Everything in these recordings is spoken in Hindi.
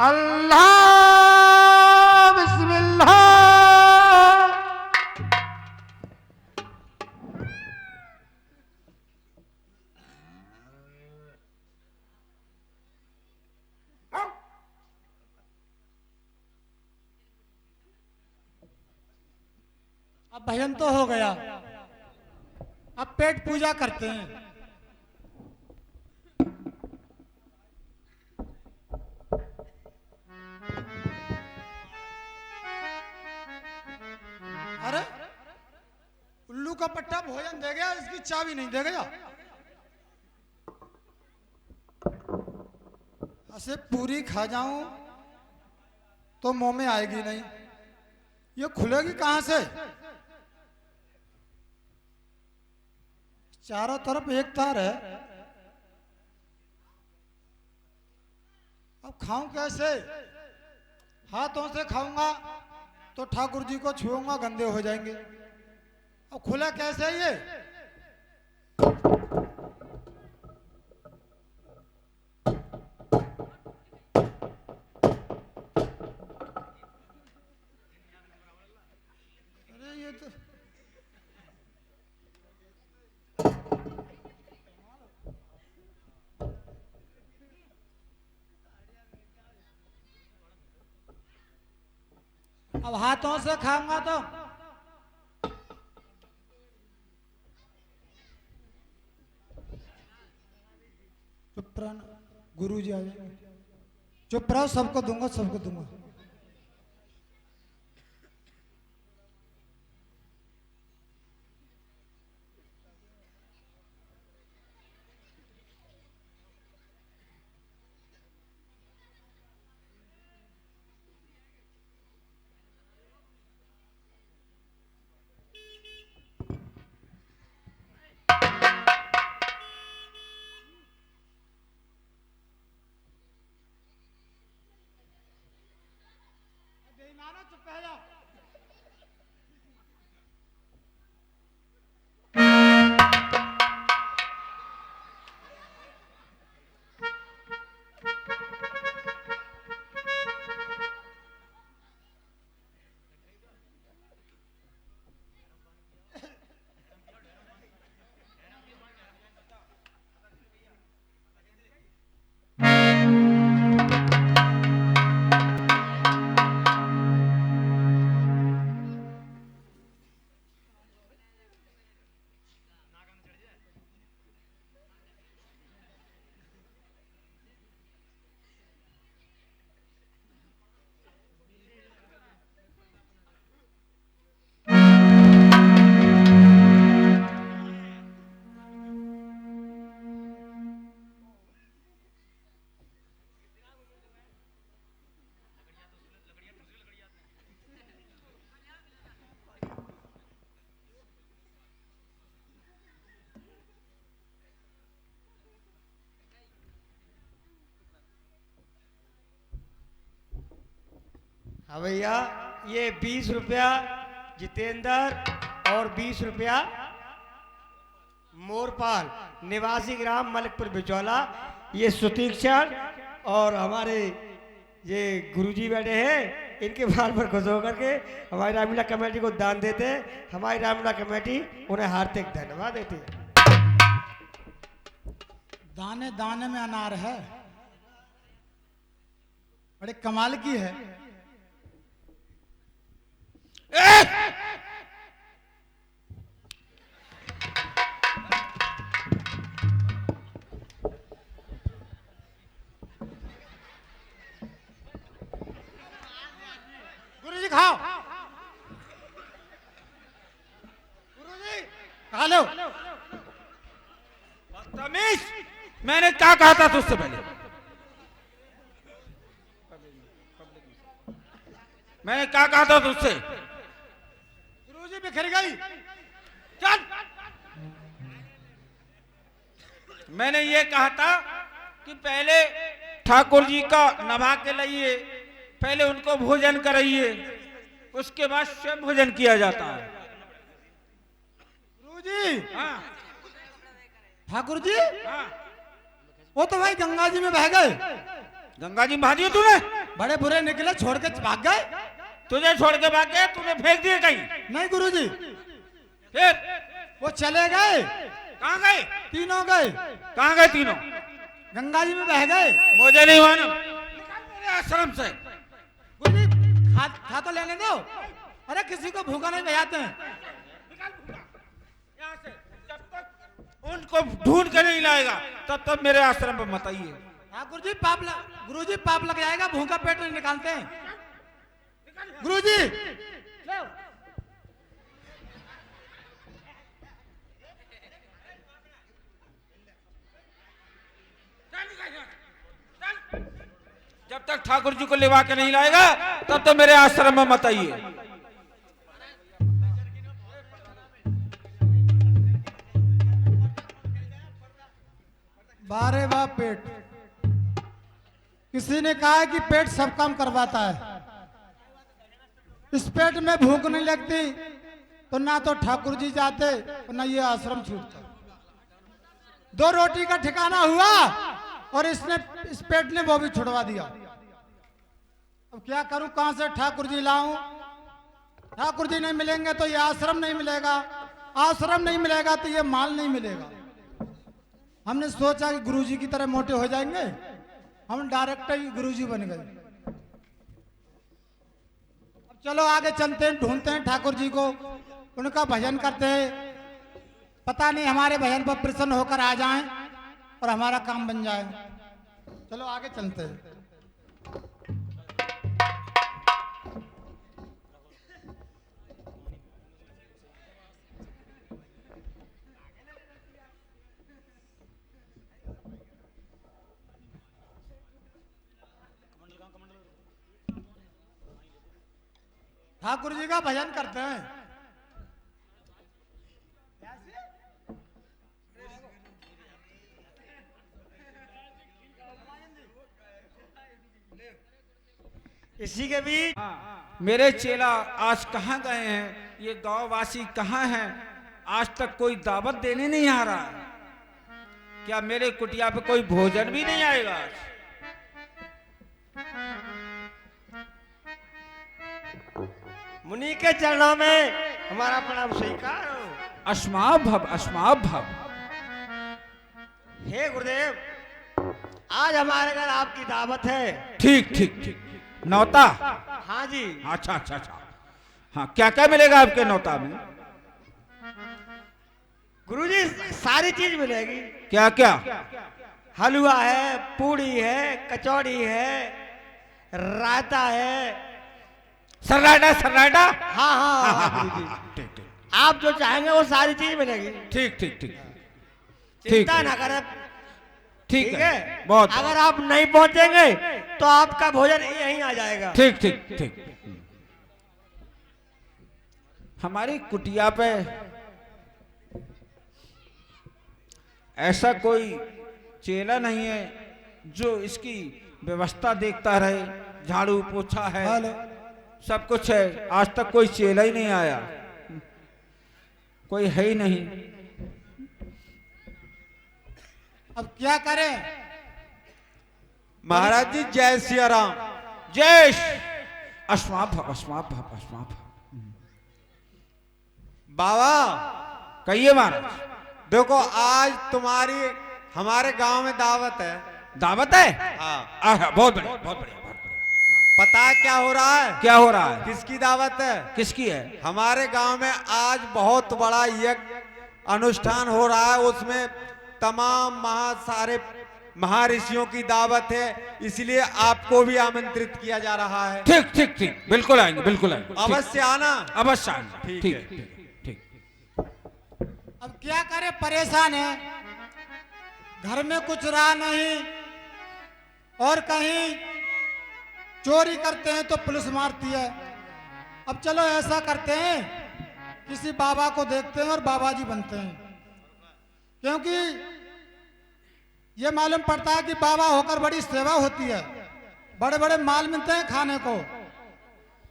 अल्लाह बिस्मिल्लाह। अब भजन तो हो गया, अब पेट पूजा करते हैं। अरे उल्लू का पट्टा भोजन दे गया, इसकी चाबी नहीं दे गया। ऐसे पूरी खा जाऊं तो मुंह में आएगी नहीं, ये खुलेगी कहां से? चारों तरफ एक तार है, अब खाऊं कैसे? हाथों से खाऊंगा तो ठाकुर जी को छुऊंगा, गंदे हो जाएंगे। अब खुला कैसे ये? अरे ये तो अब हाथों से खाऊंगा तो चुप रहो, गुरु जी आ जाएंगे। चुप रहो, सबको दूंगा, सबको दूंगा। बेईमानों, चुप रह जाओ। हाँ भैया, ये 20 रुपया जितेंद्र और 20 रुपया मोरपाल, निवासी ग्राम मलिकपुर बिचौला। ये सुतीक्षण और हमारे ये गुरुजी बैठे हैं, इनके बाल पर खुश होकर के हमारी रामलीला कमेटी को दान देते हैं। हमारी रामलीला कमेटी उन्हें हार्दिक धन्यवाद देती है। दाने दाने में अनार है, बड़े कमाल की है। गुरुजी खाओ, गुरुजी खा लो। बदतमीज, मैंने क्या कहा था तुझसे पहले? मैंने क्या कहा था तुझसे? गुरुजी बिखर गई। चल, मैंने ये कहा था कि पहले ठाकुर जी का नभा के लाइए, पहले उनको भोजन कराइए, उसके बाद स्वयं भोजन किया जाता है। गुरुजी, हाँ ठाकुर जी, हाँ। वो तो भाई गंगा जी में बह गए। गंगा जी बहा दिए तूने? बड़े बुरे निकले, छोड़ के भाग गए। तुझे छोड़ के भाग गए, तूने फेंक दिए कहीं? नहीं गुरुजी, फिर वो चले गए, कहाँ गए? तीनों गए, कहाँ गए तीनों? गंगा जी में बह गए। मुझे नहीं मालूम, निकल मेरे आश्रम से। गुरुजी खा तो लेने दो। अरे किसी को भूखा नहीं बजाते हैं। यहाँ से जब तक उनको ढूंढ के नहीं लाएगा तब तक मेरे आश्रम पर मत आइए। ठाकुर जी गुरुजी पाप लग जाएगा, भूखा पेट नहीं निकालते हैं। गुरुजी जब तक ठाकुर जी को लिवा के नहीं लाएगा तब तक मेरे आश्रम में मत आइए। बारे बा पेट, किसी ने कहा है कि पेट सब काम करवाता है। इस पेट में भूख नहीं लगती तो ना तो ठाकुर जी जाते और ना ये आश्रम छूटता। 2 रोटी का ठिकाना हुआ और इस पेट ने वो भी छुड़वा दिया। अब क्या करूं, कहां से ठाकुर जी लाऊं? ठाकुर जी नहीं मिलेंगे तो ये आश्रम नहीं मिलेगा, आश्रम नहीं मिलेगा तो ये माल नहीं मिलेगा। हमने सोचा कि गुरुजी की तरह मोटे हो जाएंगे, हम डायरेक्ट ही गुरुजी बन गए। अब चलो आगे चलते हैं, ढूंढते हैं ठाकुर जी को, उनका भजन करते हैं। पता नहीं हमारे भजन पर प्रसन्न होकर आ जाएं और हमारा काम बन जाए। चलो आगे चलते हैं। ठाकुर जी का भजन करते हैं। इसी के बीच मेरे चेला आज कहाँ गए हैं? ये गांव वासी कहाँ हैं? आज तक कोई दावत देने नहीं आ रहा है। क्या मेरे कुटिया पे कोई भोजन भी नहीं आएगा आज? मुनि के चरणों में हमारा प्रणाम स्वीकार हो। अस्मा भव, अस्मा भव। हे गुरुदेव, आज हमारे घर आपकी दावत है। ठीक ठीक ठीक। नौता? हाँ जी। अच्छा अच्छा अच्छा। हाँ, क्या क्या मिलेगा आपके नौता में? गुरुजी सारी चीज मिलेगी। क्या क्या? हलवा है, पूड़ी है, कचौड़ी है, रायता है। सर्राटा सर्राटा? हाँ हाँ, हाँ गुरुजी, ठीक ठीक आप जो चाहेंगे वो सारी चीज मिलेगी। ठीक ठीक ठीक। चिंता ना करें। ठीक ठीक है, है, बहुत। अगर आप नहीं पहुंचेंगे तो आपका भोजन यहीं आ जाएगा। ठीक ठीक ठीक। हमारी कुटिया पे ऐसा कोई चेला नहीं है जो इसकी व्यवस्था देखता रहे। झाड़ू पोछा है, हेलो, सब कुछ है, आज तक कोई चेला ही नहीं आया, कोई है ही नहीं। अब क्या करें? महाराज जी जय सिया राम। जय अस्मा भव, अस्मा भव, अस्मा भव। बाबा कहिए महाराज। देखो, आज तुम्हारी हमारे गांव में दावत है। दावत है? हाँ। बहुत बढ़िया, बहुत बढ़िया, बहुत बढ़िया। पता है क्या हो रहा है? क्या हो रहा है? किसकी दावत है? किसकी है? हमारे गांव में आज बहुत बड़ा यज्ञ अनुष्ठान हो रहा है। उसमें तमाम सारे महर्षियों की दावत है, इसलिए आपको भी आमंत्रित किया जा रहा है। ठीक ठीक ठीक, बिल्कुल आएंगे, बिल्कुल आएंगे। ठीक, अवश्य आना। अवश्य आएंगे। ठीक ठीक है। ठीक ठीक। अब क्या करें, परेशान है, घर में कुछ रहा नहीं और कहीं चोरी करते हैं तो पुलिस मारती है। अब चलो ऐसा करते हैं, किसी बाबा को देखते हैं और बाबा जी बनते हैं, क्योंकि ये मालूम पड़ता है कि बाबा होकर बड़ी सेवा होती है, बड़े बड़े माल मिलते हैं खाने को,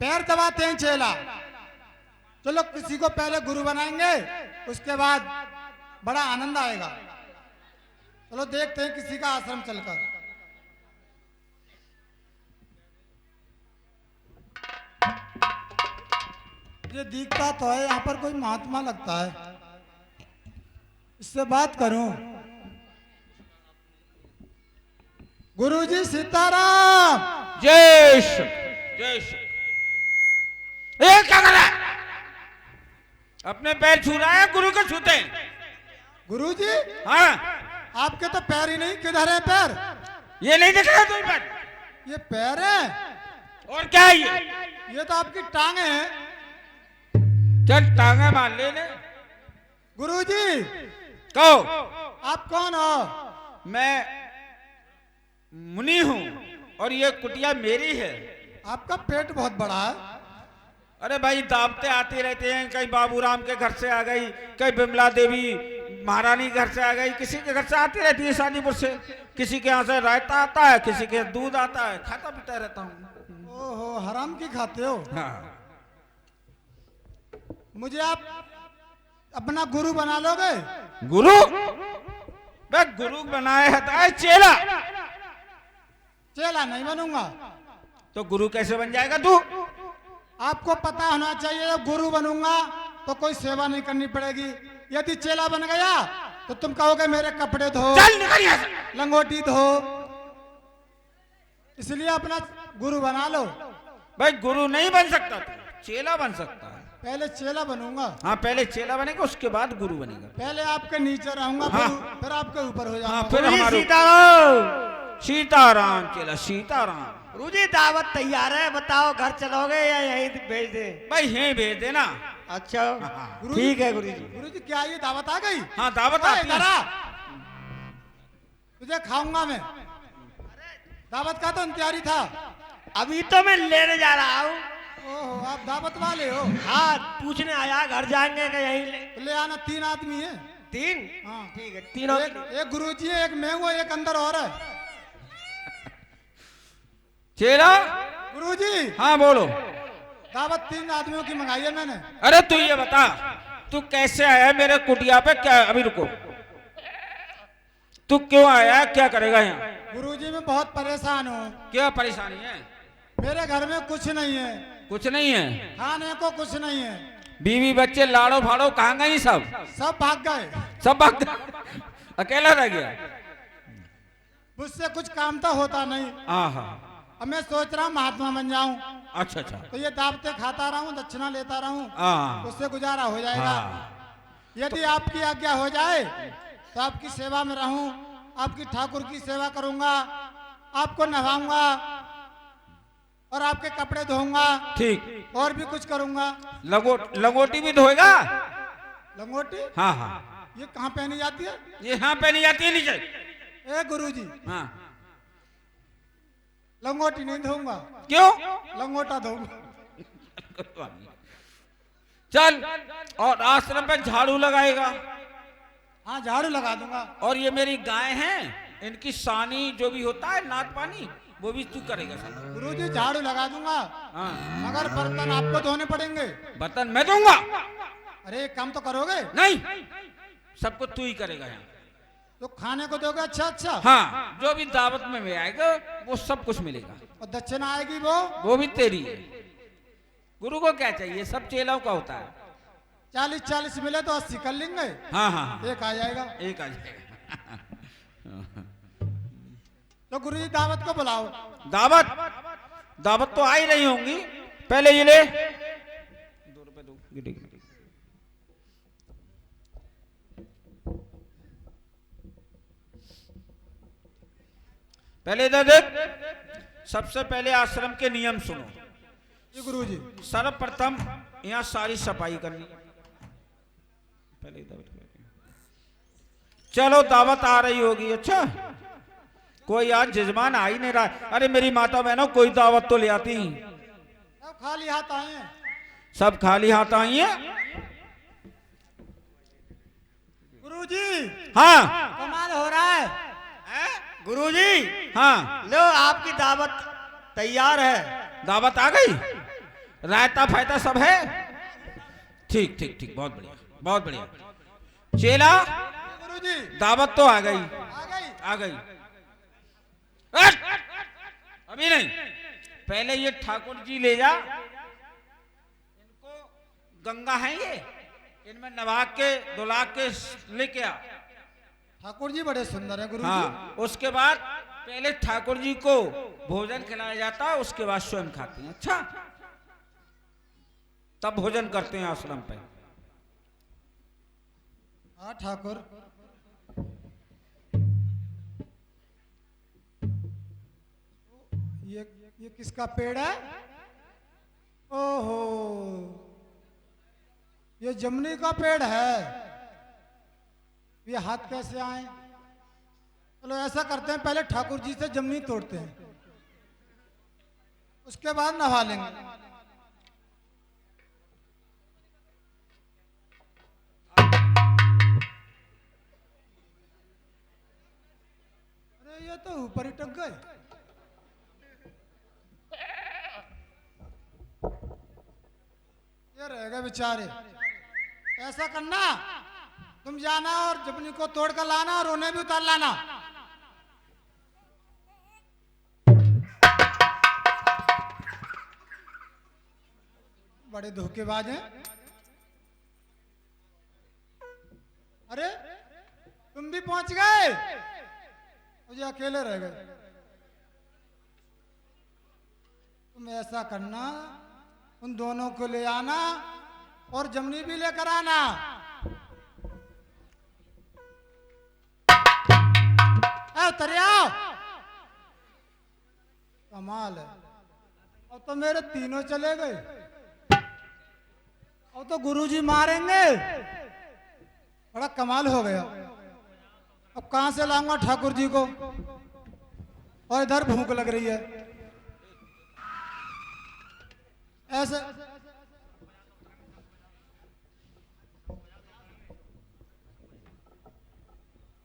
पैर दबाते हैं चेला। चलो किसी को पहले गुरु बनाएंगे, उसके बाद बड़ा आनंद आएगा। चलो देखते हैं किसी का आश्रम चलकर। ये दिखता तो है यहाँ पर कोई महात्मा लगता है, इससे बात करूं। गुरुजी सीताराम। जय श्री जय श्री। ये क्या कर रहा है? अपने पैर छू रहा है, गुरु को छूते हैं। गुरुजी हाँ, आपके तो पैर ही नहीं, किधर है पैर? ये नहीं दिख रहा तुम पर? ये पैर है? और क्या है ये तो आपकी टांगे हैं। चल टांगे मार ले ले। गुरुजी कहो। आप कौन हो? मैं मुनि हूँ और ये कुटिया मेरी है। आपका पेट बहुत बड़ा है। अरे भाई दावते आते रहते हैं, कहीं बाबूराम के घर से आ गई, कहीं बिमला देवी महारानी घर से आ गई, किसी के घर से आती रहती है शादीपुर से, किसी के यहाँ से रायता आता है, किसी के दूध आता है, खाता पीता रहता हूँ। ओहो, हराम की खाते हो। हाँ। मुझे आप अपना गुरु बना लोगे? गुरु? बे गुरु बनाए है चेला। चेला नहीं बनूंगा। तो गुरु कैसे बन जाएगा तू? आपको पता होना चाहिए, जब गुरु बनूंगा तो कोई सेवा नहीं करनी पड़ेगी। यदि चेला बन गया तो तुम कहोगे मेरे कपड़े धो, चल निकल यहाँ से। लंगोटी धो। इसलिए अपना गुरु बना लो। भाई गुरु नहीं बन सकता तू, चेला बन सकता है। पहले चेला बनूंगा। हाँ, पहले चेला बनेगा, उसके बाद गुरु बनेगा। पहले आपके नीचे रहूंगा, हाँ। फिर आपके ऊपर हो हाँ, जाऊंगा। फिर गुरुजी हमारे सीताराम। सीताराम चेला सीताराम। गुरुजी दावत तैयार है, बताओ घर चलोगे या यहीं भेज दे? भाई यहीं भेज देना। अच्छा हाँ। ठीक है गुरुजी। गुरुजी क्या ये दावत आ गई? हाँ, दावत ओए, आती है। इधर आ। तुझे खाऊंगा मैं। दावत का तो तैयारी था। अभी तो मैं लेने जा रहा हूँ। ओहो, आप दावत वाले हो? हाँ, पूछने आया घर जाएंगे कि यहीं ले आना, 3 आदमी है। 3? हाँ ठीक है, तीनों। एक गुरुजी है, एक मैं हूँ, एक अंदर और है। चेला। गुरुजी हाँ बोलो। दावत 3 आदमियों की मंगाई है मैंने। अरे तू ये बता, तू कैसे आया मेरे कुटिया पे? क्या अभी रुको, तू क्यों आया, क्या करेगा यहाँ? गुरुजी मैं बहुत परेशान हूँ। क्या परेशानी है? मेरे घर में कुछ नहीं है, कुछ नहीं है? खाने को कुछ नहीं है। बीवी बच्चे लाड़ो फाड़ो कहाँ गई सब? सब भाग गए। सब भाग गए? अकेला रह गया? मुझसे कुछ काम तो होता नहीं। हाँ। अब मैं सोच रहा हूँ महात्मा बन जाऊं। अच्छा अच्छा। तो ये दावतें खाता रहूं, दक्षिणा लेता रहूं, हाँ उससे गुजारा हो जाएगा। हाँ। यदि आपकी आज्ञा हो जाए तो आपकी सेवा में रहूं, आपकी ठाकुर की सेवा करूंगा, आपको नहवाऊंगा और आपके कपड़े धोऊंगा। ठीक। और भी कुछ करूंगा। लंगोटी भी धोएगा? लंगोटी? हाँ हाँ। ये कहाँ पहनी जाती है? ये यहाँ पे नहीं जाती है, नीचे। ए गुरुजी, हाँ। लंगोटी नहीं धोऊंगा। क्यों? लंगोटा धोऊंगा। चल, और आश्रम पे झाड़ू लगाएगा। हाँ, झाड़ू लगा दूंगा। और ये मेरी गाय हैं, इनकी सानी जो भी होता है नाद पानी, वो भी तू करेगा साला। गुरुजी झाड़ू लगा दूंगा, हाँ। मगर बर्तन आपको धोने पड़ेंगे। बर्तन मैं दूंगा? अरे एक काम तो करोगे? नहीं, सबको तू ही करेगा यहाँ। तो खाने को दोगे? अच्छा अच्छा। हाँ, जो भी दावत में आएगा वो सब कुछ मिलेगा। और दक्षिणा आएगी वो भी तेरी है। गुरु को क्या चाहिए, सब चेलाओं का होता है। 40-40 मिले तो 80 कर लेंगे। हाँ हाँ, एक आ जाएगा। एक आ जाएगा। तो गुरुजी दावत को बुलाओ। दावत तो आ ही रही होंगी। पहले ये ले 2 रुपए दो। पहले इधर देख, सबसे पहले आश्रम के नियम सुनो। जी गुरुजी। सर्वप्रथम यहाँ सारी सफाई करनी। पहले इधर चलो, दावत आ रही होगी। अच्छा, कोई आज जजमान आ ही नहीं रहा। अरे मेरी माता बहनों, कोई दावत तो ले आती। सब खाली हाथ आए हैं। सब खाली हाथ आई है। गुरुजी हाँ कमाल हो रहा है। गुरुजी, हाँ, लो आपकी दावत तैयार है। दावत आ गई, रायता फायता सब है। ठीक ठीक ठीक, बहुत बढ़िया बहुत बढ़िया। चेला, गुरुजी दावत तो आ गई। आ गई। आ गई। हट! अभी नहीं, पहले ये ठाकुर जी ले जा, इनको गंगा है ये, इनमें नवा के दुला के लेके आ। ठाकुर जी बड़े सुंदर हैं गुरुजी। हाँ, उसके बाद पहले ठाकुर जी को भोजन खिलाया जाता है, उसके बाद स्वयं खाते हैं। अच्छा, तब भोजन करते हैं आश्रम पे। हाँ ठाकुर, ये किसका पेड़ है? ओहो, ये जमनी का पेड़ है। ये हाथ कैसे आए? चलो ऐसा करते हैं, पहले ठाकुर जी से जमनी तोड़ते हैं, उसके बाद नहा लेंगे। अरे ये तो ऊपर ही टक गए। ये रह गए बेचारे। ऐसा करना, तुम जाना और जपनी को तोड़ कर लाना और उन्हें भी उतार लाना। बड़े धोखेबाज हैं। अरे तुम भी पहुंच गए, मुझे अकेले रह गए। तुम ऐसा करना, उन दोनों को ले आना और जमनी भी लेकर आना। उतर आओ। कमाल है, अब तो मेरे तीनों चले गए। अब तो गुरुजी मारेंगे। बड़ा कमाल हो गया। अब कहां से लाऊंगा ठाकुर जी को, और इधर भूख लग रही है। ऐसे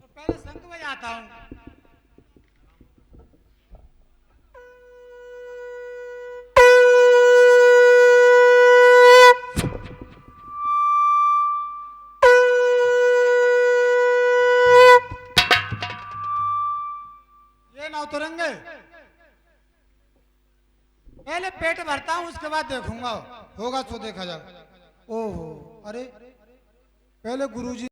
तो पहले शंख बजाता हूं। ये ना उतरेंगे, पहले पेट भरता हूं, उसके बाद देखूंगा, होगा तो देखा जाएगा। ओहो, अरे पहले गुरुजी